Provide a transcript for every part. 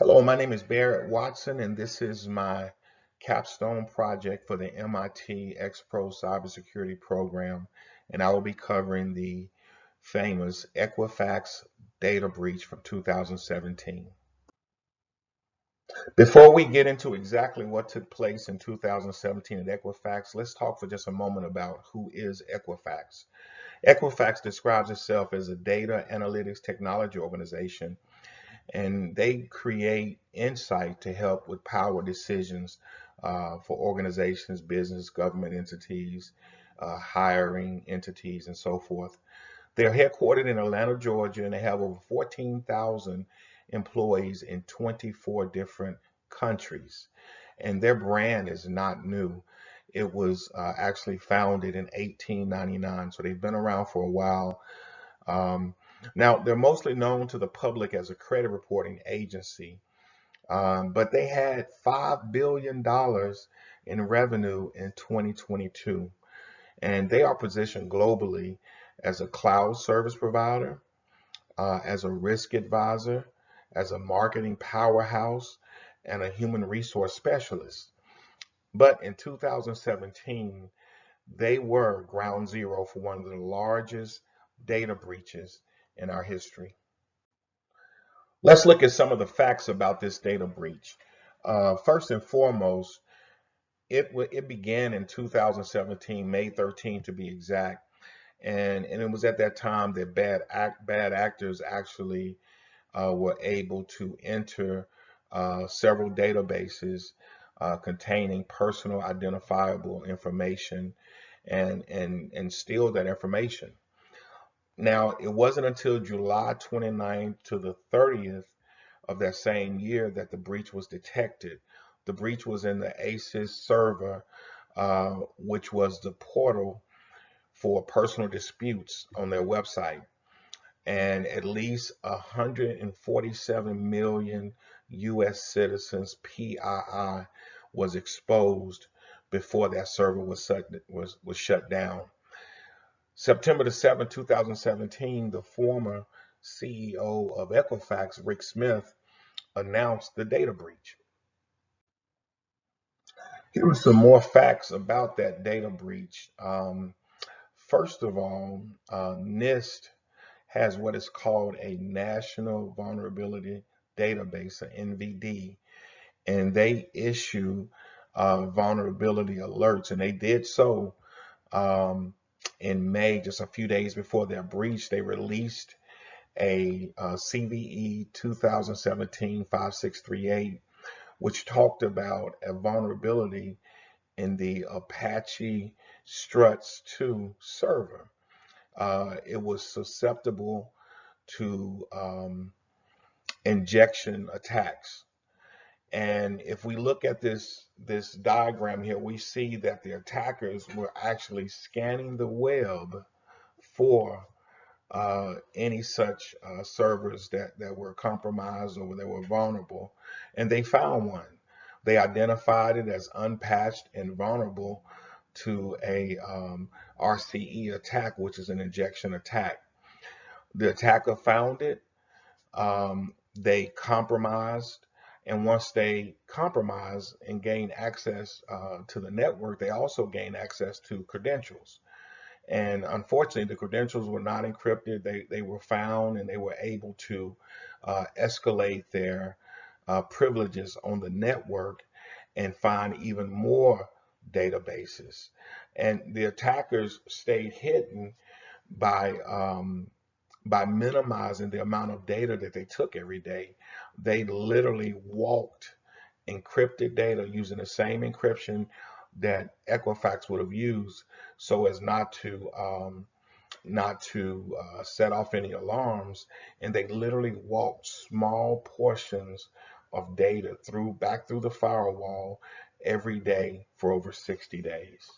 Hello, my name is Barrett Watson, and this is my Capstone project for the MIT X-Pro Cybersecurity program, and I will be covering the famous Equifax data breach from 2017. Before we get into exactly what took place in 2017 at Equifax, let's talk for just a moment about who is Equifax. Equifax describes itself as a data analytics technology organization, and they create insight to help with power decisions for organizations, business, government entities, hiring entities, and so forth. They're headquartered in Atlanta, Georgia, and they have over 14,000 employees in 24 different countries. And their brand is not new. It was actually founded in 1899, so they've been around for a while. Um, Now, they're mostly known to the public as a credit reporting agency, but they had $5 billion in revenue in 2022, and they are positioned globally as a cloud service provider, as a risk advisor, as a marketing powerhouse, and a human resource specialist. But in 2017, they were ground zero for one of the largest data breaches in our history. Let's look at some of the facts about this data breach. First and foremost, it began in 2017, May 13 to be exact, and it was at that time that bad actors actually were able to enter several databases containing personal identifiable information and steal that information. Now, it wasn't until July 29th to the 30th of that same year that the breach was detected. The breach was in the ACES server, which was the portal for personal disputes on their website. And at least 147 million US citizens PII was exposed before that server was shut down. September the 7th, 2017, the former CEO of Equifax, Rick Smith, announced the data breach. Here are some more facts about that data breach. First of all, NIST has what is called a National Vulnerability Database, or NVD, and they issue vulnerability alerts, and they did so um, in May, just a few days before their breach. They released a CVE 2017-5638, which talked about a vulnerability in the Apache Struts 2 server. It was susceptible to injection attacks. And if we look at this diagram here, we see that the attackers were actually scanning the web for any such servers that were compromised or that were vulnerable, and they found one. They identified it as unpatched and vulnerable to a RCE attack, which is an injection attack. The attacker found it, they compromised, and once they compromised and gained access to the network, they also gained access to credentials. And unfortunately, the credentials were not encrypted. They were found, and they were able to escalate their privileges on the network and find even more databases. And the attackers stayed hidden by by minimizing the amount of data that they took every day. They literally walked encrypted data using the same encryption that Equifax would have used, so as not to set off any alarms. And they literally walked small portions of data back through the firewall every day for over 60 days.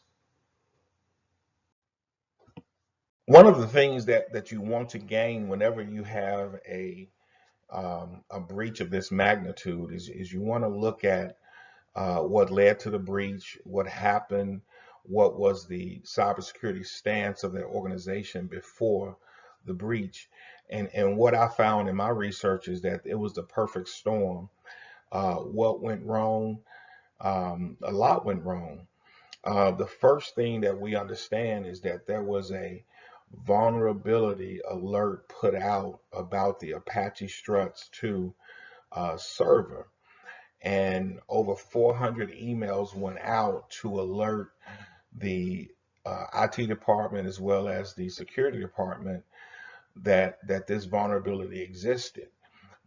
One of the things that you want to gain whenever you have a breach of this magnitude is you want to look at what led to the breach, what happened, what was the cybersecurity stance of their organization before the breach. And what I found in my research is that it was the perfect storm. What went wrong? A lot went wrong. The first thing that we understand is that there was a vulnerability alert put out about the Apache Struts 2 server, and over 400 emails went out to alert the IT department as well as the security department that this vulnerability existed.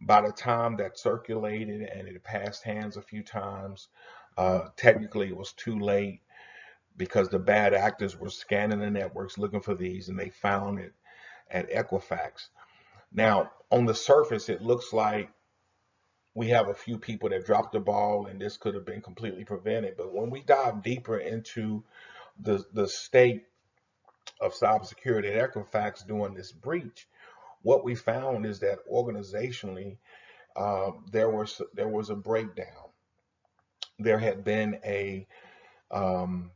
By the time that circulated and it passed hands a few times, technically it was too late because the bad actors were scanning the networks looking for these, and they found it at Equifax. Now, on the surface, it looks like we have a few people that dropped the ball and this could have been completely prevented. But when we dive deeper into the state of cybersecurity at Equifax during this breach, what we found is that organizationally, there was a breakdown. There had been a um,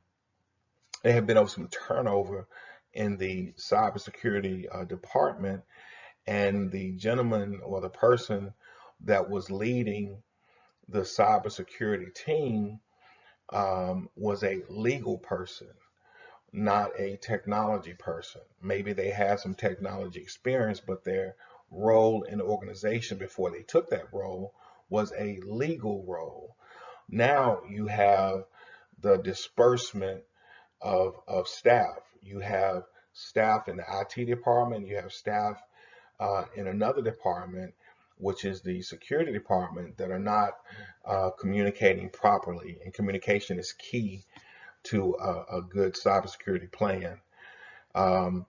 there had been some turnover in the cybersecurity department, and the gentleman or the person that was leading the cybersecurity team was a legal person, not a technology person. Maybe they had some technology experience, but their role in the organization before they took that role was a legal role. Now you have the disbursement of staff. You have staff in the IT department, you have staff in another department, which is the security department, that are not communicating properly. And communication is key to a good cybersecurity plan. Um,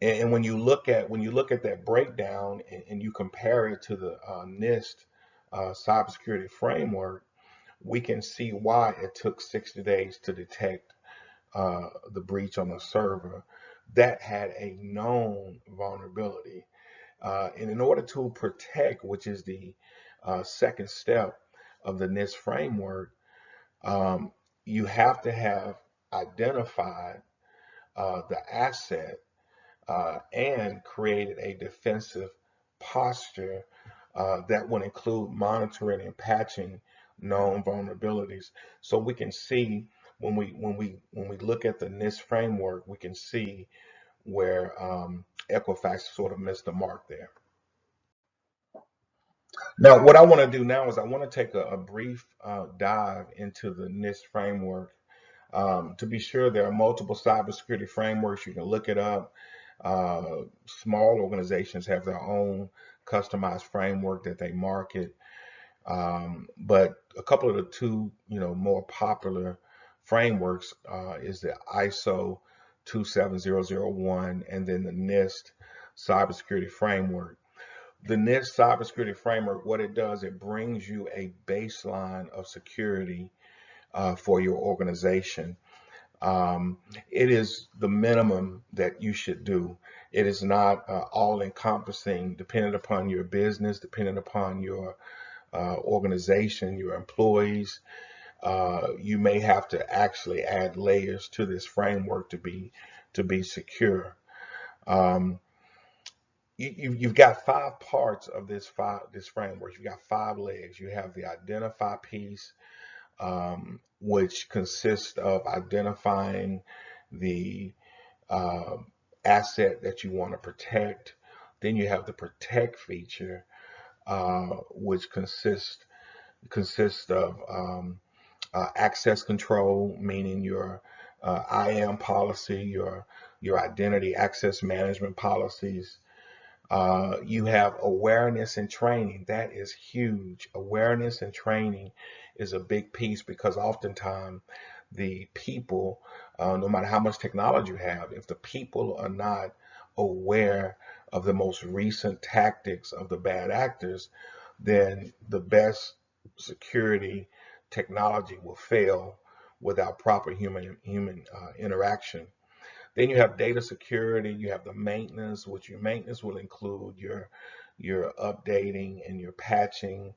and when you look at that breakdown and you compare it to the NIST cybersecurity framework, we can see why it took 60 days to detect the breach on the server that had a known vulnerability. And in order to protect, which is the second step of the NIST framework, um, you have to have identified the asset and created a defensive posture that would include monitoring and patching known vulnerabilities. So we can see when we look at the NIST framework, we can see where Equifax sort of missed the mark there. Now, what I want to do now is I want to take a brief dive into the NIST framework. To be sure, there are multiple cybersecurity frameworks. You can look it up. Small organizations have their own customized framework that they market. But a couple of the two, more popular frameworks is the ISO 27001 and then the NIST cybersecurity framework. The NIST cybersecurity framework, what it does, it brings you a baseline of security for your organization. Um, it is the minimum that you should do. It is not all encompassing, depending upon your business, depending upon your organization, your employees. You may have to actually add layers to this framework to be secure. Um, you've got five parts of this framework. You've got five legs. You have the identify piece, which consists of identifying the uh, asset that you want to protect. Then you have the protect feature, which consists of access control, meaning your IAM policy, your identity access management policies. You have awareness and training. That is huge. Awareness and training is a big piece because oftentimes the people, no matter how much technology you have, if the people are not aware of the most recent tactics of the bad actors, then the best security technology will fail without proper human interaction. Then you have data security, you have the maintenance, which your maintenance will include your updating and your patching,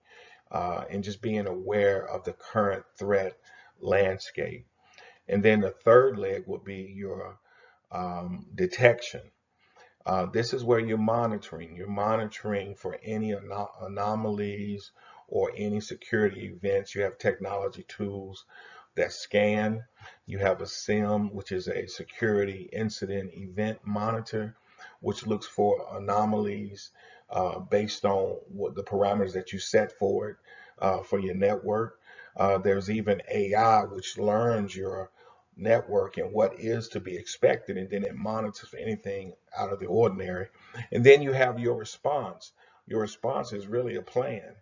and just being aware of the current threat landscape. And then the third leg would be your detection. This is where you're monitoring. You're monitoring for any anomalies or any security events. You have technology tools that scan. You have a SIM, which is a security incident event monitor, which looks for anomalies based on what the parameters that you set for it for your network. There's even AI, which learns your network and what is to be expected, and then it monitors for anything out of the ordinary. And then you have your response. Your response is really a plan,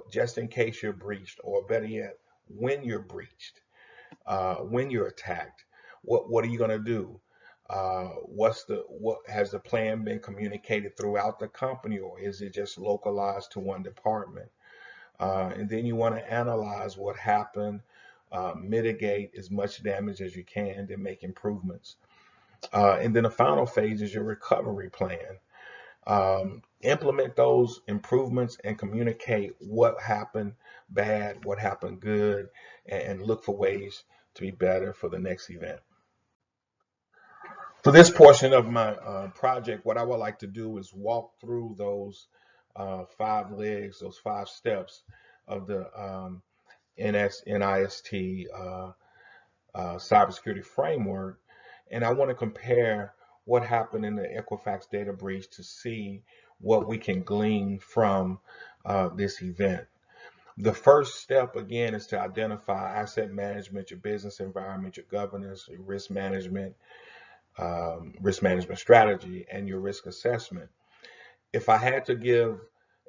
just in case you're breached, or better yet, when you're breached, when you're attacked. What are you going to do? What has the plan been communicated throughout the company, or is it just localized to one department? And then you want to analyze what happened, mitigate as much damage as you can, then make improvements. And then the final phase is your recovery plan. Implement those improvements and communicate what happened bad, what happened good, and look for ways to be better for the next event. For this portion of my project, what I would like to do is walk through those 5 legs, those 5 steps of the NIST cybersecurity framework, and I want to compare what happened in the Equifax data breach to see what we can glean from this event. The first step, again, is to identify asset management, your business environment, your governance, your risk management strategy, and your risk assessment. If I had to give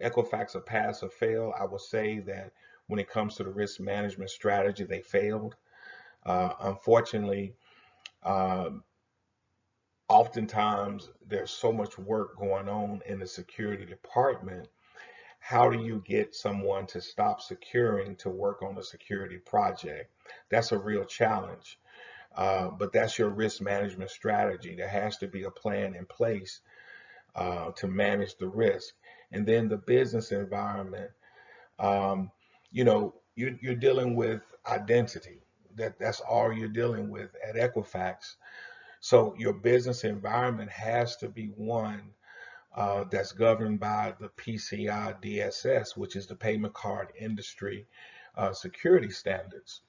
Equifax a pass or fail, I would say that when it comes to the risk management strategy, they failed. Unfortunately, uh, oftentimes there's so much work going on in the security department. How do you get someone to stop securing to work on a security project? That's a real challenge. But that's your risk management strategy. There has to be a plan in place to manage the risk. And then the business environment, um, you're dealing with identity. That's all you're dealing with at Equifax. So your business environment has to be one that's governed by the PCI DSS, which is the payment card industry security standards.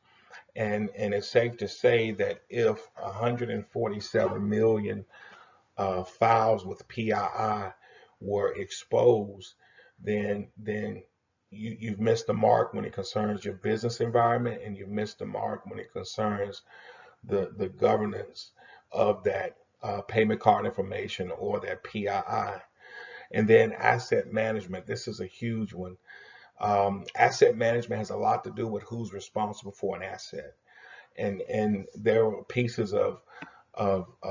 And it's safe to say that if 147 million files with PII were exposed, then you've missed the mark when it concerns your business environment, and you've missed the mark when it concerns the governance of that payment card information or that PII. And then asset management. This is a huge one. Asset management has a lot to do with who's responsible for an asset. And there are pieces of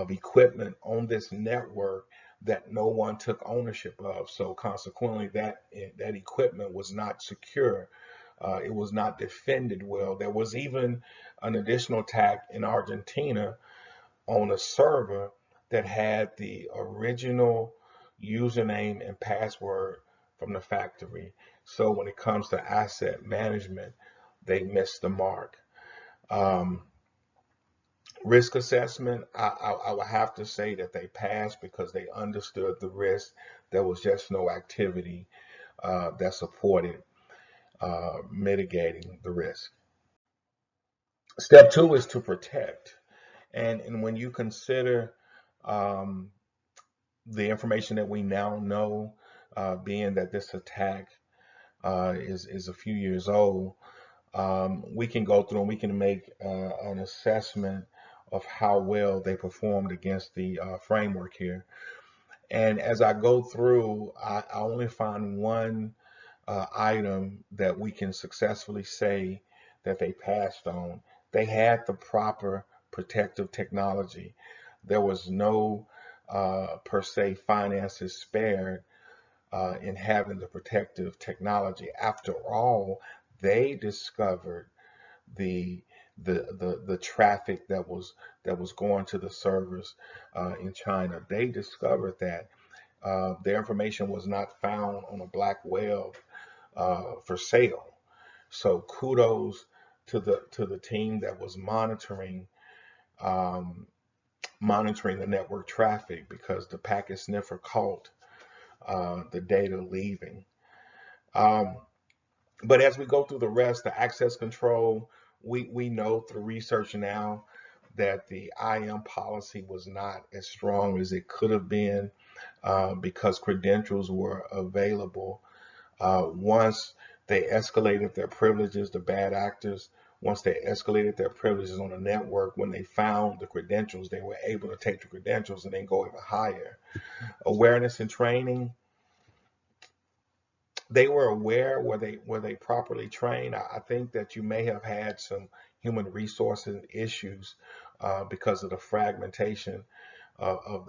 equipment on this network that no one took ownership of. So consequently, that equipment was not secure. It was not defended well. There was even an additional attack in Argentina on a server that had the original username and password from the factory. So when it comes to asset management, they missed the mark. Um, Risk assessment, I would have to say that they passed because they understood the risk. There was just no activity that supported mitigating the risk. Step two is to protect. And when you consider um, the information that we now know, being that this attack is a few years old, we can go through and we can make an assessment of how well they performed against the framework here. And as I go through, I only find one item that we can successfully say that they passed on. They had the proper protective technology. There was no per se finances spared in having the protective technology. After all, they discovered the the traffic that was going to the servers in China. They discovered that their information was not found on a black web for sale. So kudos to the team that was monitoring um, monitoring the network traffic because the packet sniffer caught the data leaving. Um, but as we go through the rest, the access control, we know through research now that the IAM policy was not as strong as it could have been because credentials were available. Once they escalated their privileges, the bad actors, once they escalated their privileges on the network, when they found the credentials, they were able to take the credentials and then go even higher. Awareness and training, they were aware. Were they properly trained? I think that you may have had some human resources issues because of the fragmentation of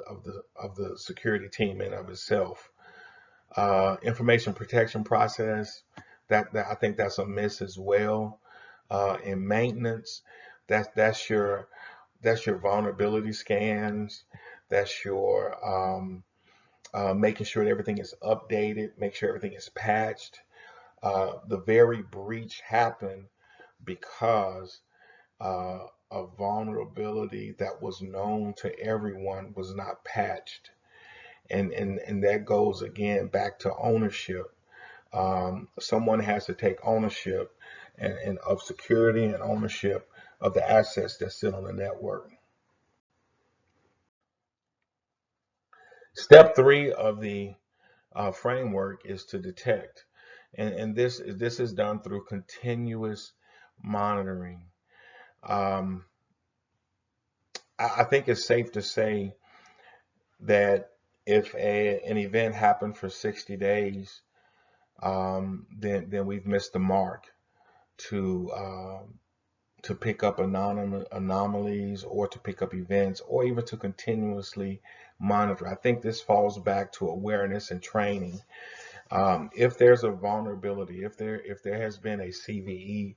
the security team in of itself. Information protection process, that I think that's a miss as well. In maintenance, that's your vulnerability scans, that's your making sure that everything is updated, make sure everything is patched. The very breach happened because a vulnerability that was known to everyone was not patched. And that goes again back to ownership. Someone has to take ownership and of security and ownership of the assets that sit on the network. Step three of the framework is to detect, and this is done through continuous monitoring. Um, I think it's safe to say that if an event happened for 60 days, then we've missed the mark to to pick up anomalies or to pick up events or even to continuously monitor. I think this falls back to awareness and training. If there's a vulnerability, if there has been a CVE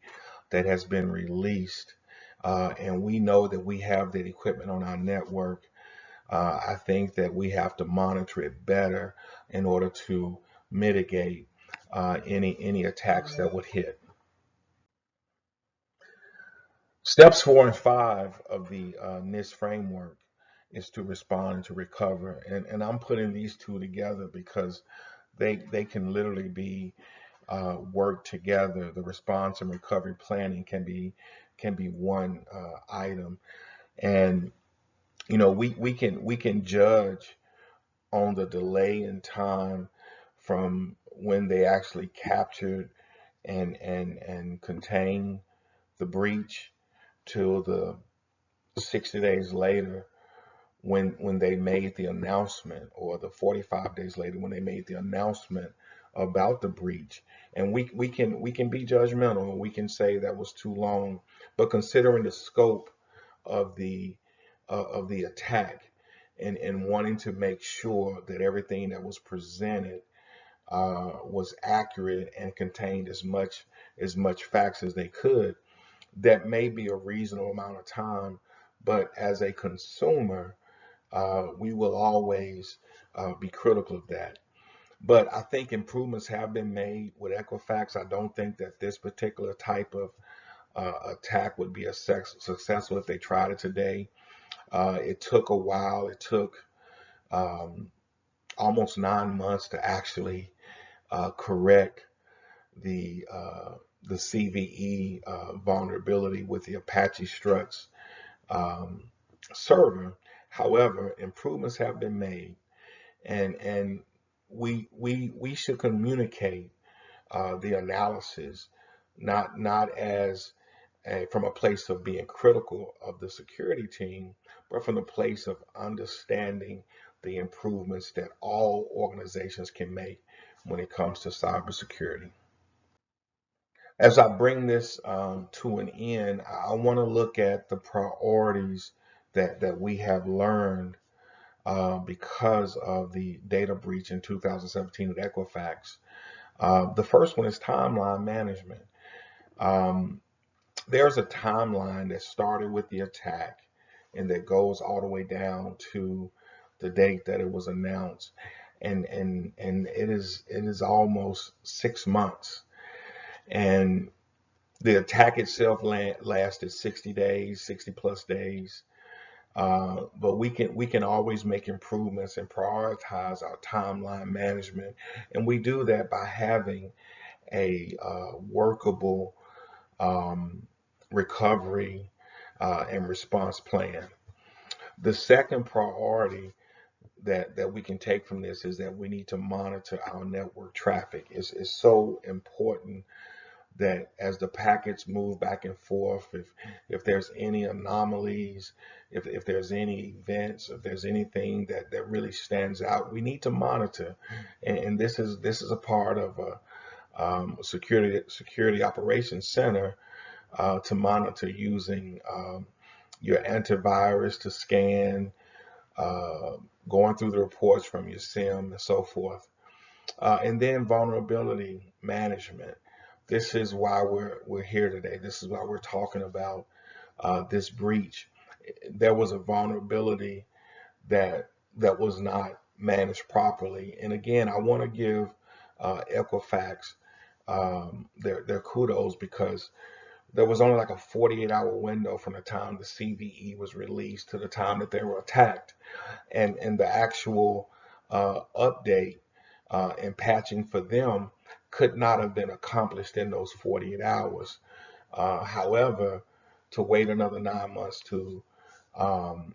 that has been released, and we know that we have that equipment on our network, I think that we have to monitor it better in order to mitigate any attacks that would hit. Steps 4 and 5 of the NIST framework is to respond and to recover. And I'm putting these two together because they can literally be worked together. The response and recovery planning can be one item. And we can judge on the delay in time from when they actually captured and contained the breach till the 60 days later when they made the announcement, or the 45 days later when they made the announcement about the breach. And we can be judgmental, and we can say that was too long, but considering the scope of the attack, and wanting to make sure that everything that was presented was accurate and contained as much facts as they could, that may be a reasonable amount of time. But as a consumer, we will always be critical of that. But I think improvements have been made with Equifax. I don't think that this particular type of attack would be successful if they tried it today. It took a while. It took um, almost 9 months to actually correct the uh, the CVE vulnerability with the Apache Struts um, server. However, improvements have been made, and we should communicate the analysis, not as from a place of being critical of the security team, but from the place of understanding the improvements that all organizations can make when it comes to cybersecurity. As I bring this to an end, I want to look at the priorities that we have learned because of the data breach in 2017 at Equifax. The first one is timeline management. Um, there's a timeline that started with the attack and that goes all the way down to the date that it was announced, and it is almost 6 months. And the attack itself lasted 60 days, 60 plus days. But we can always make improvements and prioritize our timeline management, and we do that by having a workable um, recovery and response plan. The second priority that we can take from this is that we need to monitor our network traffic. It's so important that as the packets move back and forth, if there's any anomalies, if there's any events, if there's anything that really stands out, we need to monitor. And this is a part of a security operations center to monitor using your antivirus to scan, uh, going through the reports from your SIM and so forth. And then vulnerability management. This is why we're here today. This is why we're talking about this breach. There was a vulnerability that was not managed properly. And again, I want to give Equifax their kudos, because there was only like a 48-hour window from the time the CVE was released to the time that they were attacked, and the actual update and patching for them could not have been accomplished in those 48 hours. However, to wait another 9 months um,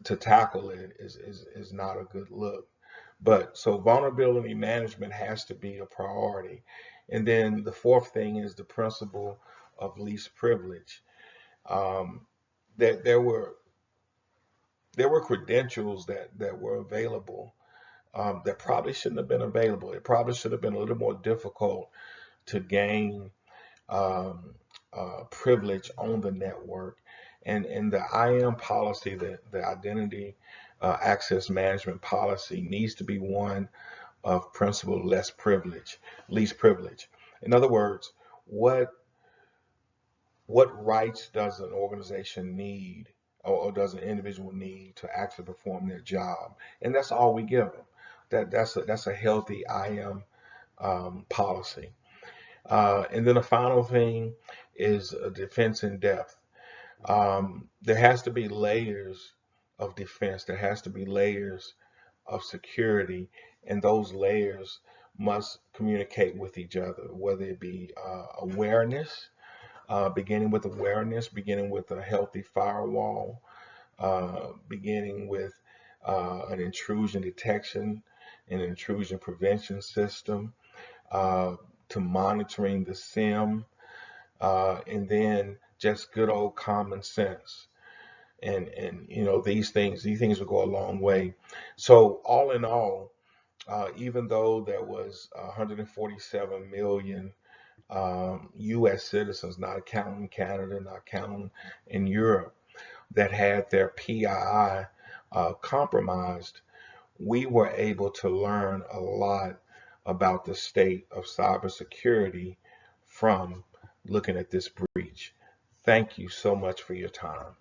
to tackle it is not a good look. But so vulnerability management has to be a priority. And then the fourth thing is the principle of least privilege. Um, that there were credentials that were available that probably shouldn't have been available. It probably should have been a little more difficult to gain um, privilege on the network. And the IAM policy, the identity access management policy, needs to be one of principle less privilege, least privilege. In other words, what what rights does an organization need, or does an individual need to actually perform their job? And that's all we give them. That's a healthy IAM policy. And then the final thing is defense in depth. There has to be layers of defense. There has to be layers of security, and those layers must communicate with each other, whether it be awareness, beginning with a healthy firewall, beginning with an intrusion detection and intrusion prevention system, uh, to monitoring the SIM, and then just good old common sense. And these things will go a long way. So all in all, even though there was 147 million U.S. citizens, not counting Canada, not counting in Europe, that had their PII compromised, we were able to learn a lot about the state of cybersecurity from looking at this breach. Thank you so much for your time.